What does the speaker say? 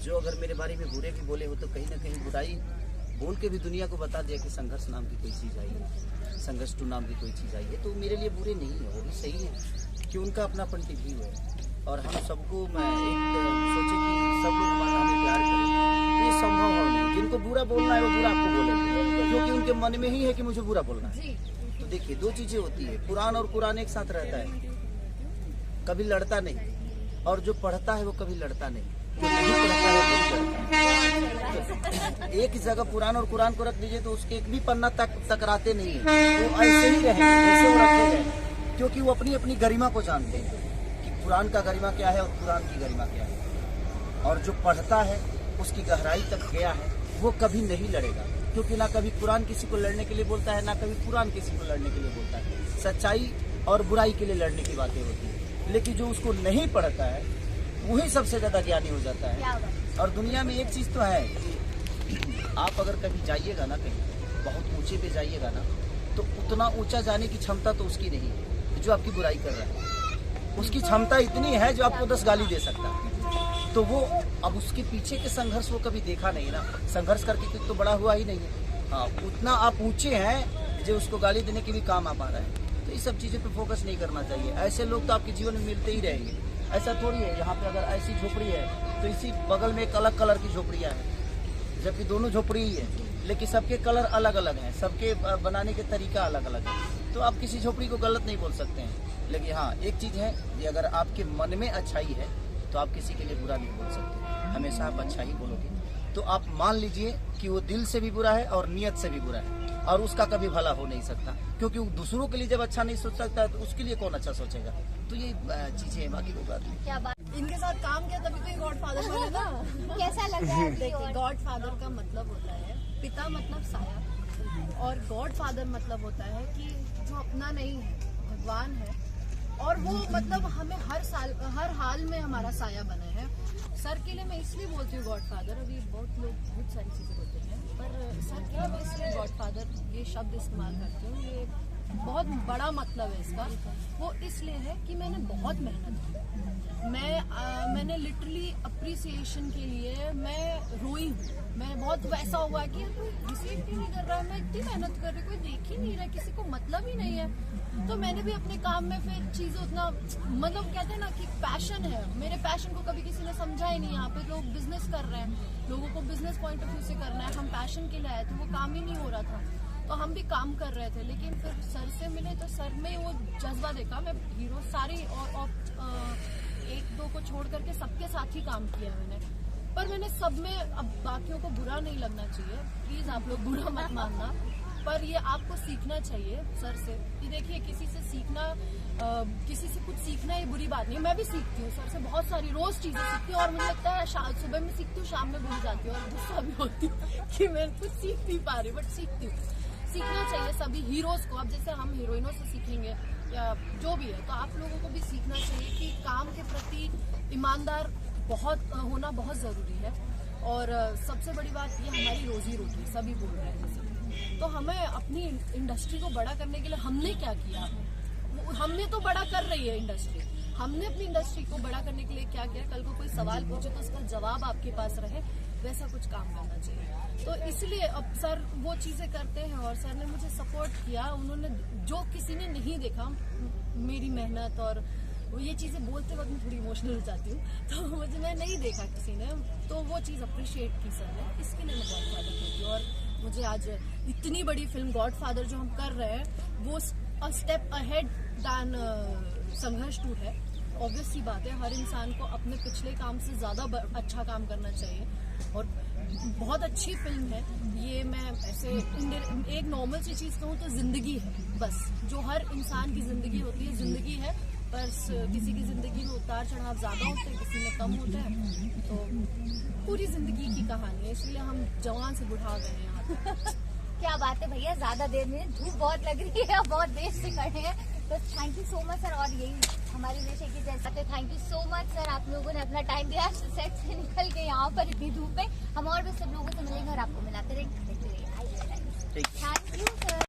जो अगर मेरे बारे में बुरे भी बोले हो तो कहीं ना कहीं बुराई बोल के भी दुनिया को बता दिया कि संघर्ष नाम की कोई चीज़ आई है, संघर्ष टू नाम की कोई चीज़ आई है, तो मेरे लिए बुरे नहीं है, वो भी सही है कि उनका अपना पॉइंट ऑफ व्यू है। और हम सबको मैं एक सोचे कि सब लोग हमें प्यार करें, तो ये संभव हो नहीं। जिनको बुरा बोलना है वो बुरा आपको बोलेंगे, क्योंकि उनके मन में ही है कि मुझे बुरा बोलना है। तो देखिए, दो चीज़ें होती है, कुरान और कुरान एक साथ रहता है, कभी लड़ता नहीं। और जो पढ़ता है वो कभी लड़ता नहीं, जो नहीं पढ़ता है वो लड़ता है। एक जगह कुरान और कुरान को रख दीजिए तो उसके एक भी पन्ना तक टकराते नहीं है, वो ऐसे ही रहेंगे जैसे वो रखे गए, क्योंकि वो अपनी अपनी गरिमा को जानते हैं कि कुरान का गरिमा क्या है और कुरान की गरिमा क्या है। और जो पढ़ता है उसकी गहराई तक गया है, वो कभी नहीं लड़ेगा, क्योंकि ना कभी कुरान किसी को लड़ने के लिए बोलता है, ना कभी कुरान किसी को लड़ने के लिए बोलता है। सच्चाई और बुराई के लिए लड़ने की बातें होती है, लेकिन जो उसको नहीं पढ़ता है वही सबसे ज्यादा ज्ञानी हो जाता है। और दुनिया में एक चीज तो है कि आप अगर कभी जाइएगा ना, कहीं बहुत ऊंचे पे जाइएगा ना, तो उतना ऊंचा जाने की क्षमता तो उसकी नहीं है जो आपकी बुराई कर रहा है। उसकी क्षमता इतनी है जो आपको 10 गाली दे सकता है। तो वो अब उसके पीछे के संघर्ष वो कभी देखा नहीं ना, संघर्ष करके तो बड़ा हुआ ही नहीं है। हाँ, उतना आप ऊंचे हैं जो उसको गाली देने के भी काम आ पा रहा है। तो इस सब चीज़ों पे फोकस नहीं करना चाहिए। ऐसे लोग तो आपके जीवन में मिलते ही रहेंगे। ऐसा थोड़ी है यहाँ पे अगर ऐसी झोपड़ी है तो इसी बगल में एक अलग कलर की झोपड़ियाँ हैं, जबकि दोनों झोपड़ी ही है, लेकिन सबके कलर अलग अलग हैं, सबके बनाने के तरीका अलग अलग है। तो आप किसी झोपड़ी को गलत नहीं बोल सकते हैं। लेकिन हाँ, एक चीज़ है कि अगर आपके मन में अच्छाई है तो आप किसी के लिए बुरा नहीं बोल सकते, हमेशा आप अच्छा ही बोलोगे। तो आप मान लीजिए कि वो दिल से भी बुरा है और नियत से भी बुरा है, और उसका कभी भला हो नहीं सकता, क्योंकि वो दूसरों के लिए जब अच्छा नहीं सोच सकता तो उसके लिए कौन अच्छा सोचेगा। तो ये चीजें हैं, बाकी कोई बात नहीं। क्या बात, इनके साथ काम किया तभी तो ये गॉडफादर बने ना। कैसा लग रहा है? देखिए, गॉडफादर का मतलब होता है पिता, मतलब साया, और गॉडफादर मतलब होता है कि जो अपना नहीं है, भगवान है, और वो मतलब हमें हर हाल में हमारा साया बना है। सर के लिए मैं इसलिए बोलती हूँ गॉडफादर, अभी बहुत लोग बहुत सारी चीजें बोलते हैं, पर सर के लिए मैं इसलिए गॉडफादर ये शब्द इस्तेमाल करती हूँ। ये बहुत बड़ा मतलब है इसका। वो इसलिए है कि मैंने बहुत मेहनत की, मैंने लिटरली अप्रिसिएशन के लिए मैं रोई हूँ। मैं बहुत वैसा हुआ कि कोई रिसीव क्यों नहीं कर रहा है, मैं इतनी मेहनत कर रही हूँ, कोई देख ही नहीं रहा, किसी को मतलब ही नहीं है। तो मैंने भी अपने काम में फिर चीज़ें उतना, मतलब कहते हैं ना कि पैशन है, मेरे पैशन को कभी किसी ने समझा ही नहीं। यहाँ पे लोग बिजनेस कर रहे हैं, लोगों को बिजनेस पॉइंट ऑफ व्यू से करना है, हम पैशन के लिए आए थे, वो काम ही नहीं हो रहा था। तो हम भी काम कर रहे थे, लेकिन फिर सर से मिले तो सर में वो जज्बा देखा। मैं हीरो सारी और एक दो को छोड़ करके सबके साथ ही काम किया मैंने, पर मैंने सब में, अब बाकियों को बुरा नहीं लगना चाहिए, प्लीज आप लोग बुरा मत मानना, पर ये आपको सीखना चाहिए सर से। कि देखिए, किसी से सीखना, किसी से कुछ सीखना ये बुरी बात नहीं। मैं भी सीखती हूँ सर से बहुत सारी, रोज चीजें सीखती हूँ, और मुझे लगता है सुबह में सीखती हूँ, शाम में भूल जाती हूँ, और गुस्सा भी होती हूँ कि मैं कुछ सीख नहीं पा रही, बट सीखती हूँ। सीखना चाहिए सभी हीरोज को। अब जैसे हम हीरोइनों से सीखेंगे या जो भी है, तो आप लोगों को भी सीखना चाहिए कि काम के प्रति ईमानदार होना बहुत जरूरी है। और सबसे बड़ी बात ये, हमारी रोजी रोटी सभी बोल रहे हैं जैसे, तो हमें अपनी इंडस्ट्री को बड़ा करने के लिए हमने क्या किया, हमने तो बड़ा कर रही है इंडस्ट्री, हमने अपनी इंडस्ट्री को बड़ा करने के लिए क्या किया। कल को कोई सवाल पूछे तो उसका जवाब आपके पास रहे, वैसा कुछ काम करना चाहिए। तो इसलिए अब सर वो चीजें करते हैं, और सर ने मुझे सपोर्ट किया। उन्होंने, जो किसी ने नहीं देखा मेरी मेहनत, और ये चीजें बोलते वक्त मैं थोड़ी इमोशनल हो जाती हूँ, तो मुझे मैं नहीं देखा किसी ने, तो वो चीज अप्रिशिएट की सर ने, इसके लिए मैं गॉडफादर कहती हूँ। और मुझे आज इतनी बड़ी फिल्म गॉडफादर जो हम कर रहे हैं, वो स्टेप अहेड दैन संघर्ष टू है। ऑब्वियस सी बात है, हर इंसान को अपने पिछले काम से ज्यादा अच्छा काम करना चाहिए, और बहुत अच्छी फिल्म है ये। मैं ऐसे एक नॉर्मल सी चीज कहूँ तो जिंदगी है, बस जो हर इंसान की जिंदगी होती है, जिंदगी है, बस किसी की जिंदगी में उतार चढ़ाव ज्यादा होते हैं, किसी में कम होते हैं, तो पूरी जिंदगी की कहानी है, इसलिए हम जवान से बुढ़ा गए हैं यहाँ। क्या बात है भैया, ज्यादा देर में, धूप बहुत लग रही है, बहुत देर से खड़े हैं, तो thank you so much sir. और यही हमारी विषय की जैसा, thank you so much sir, आप लोगों ने अपना टाइम दिया सेट से निकल के यहाँ पर इतनी धूप में। हम और भी सब लोगों से मिलेंगे और आपको मिलाते रहेंगे। Thank you sir.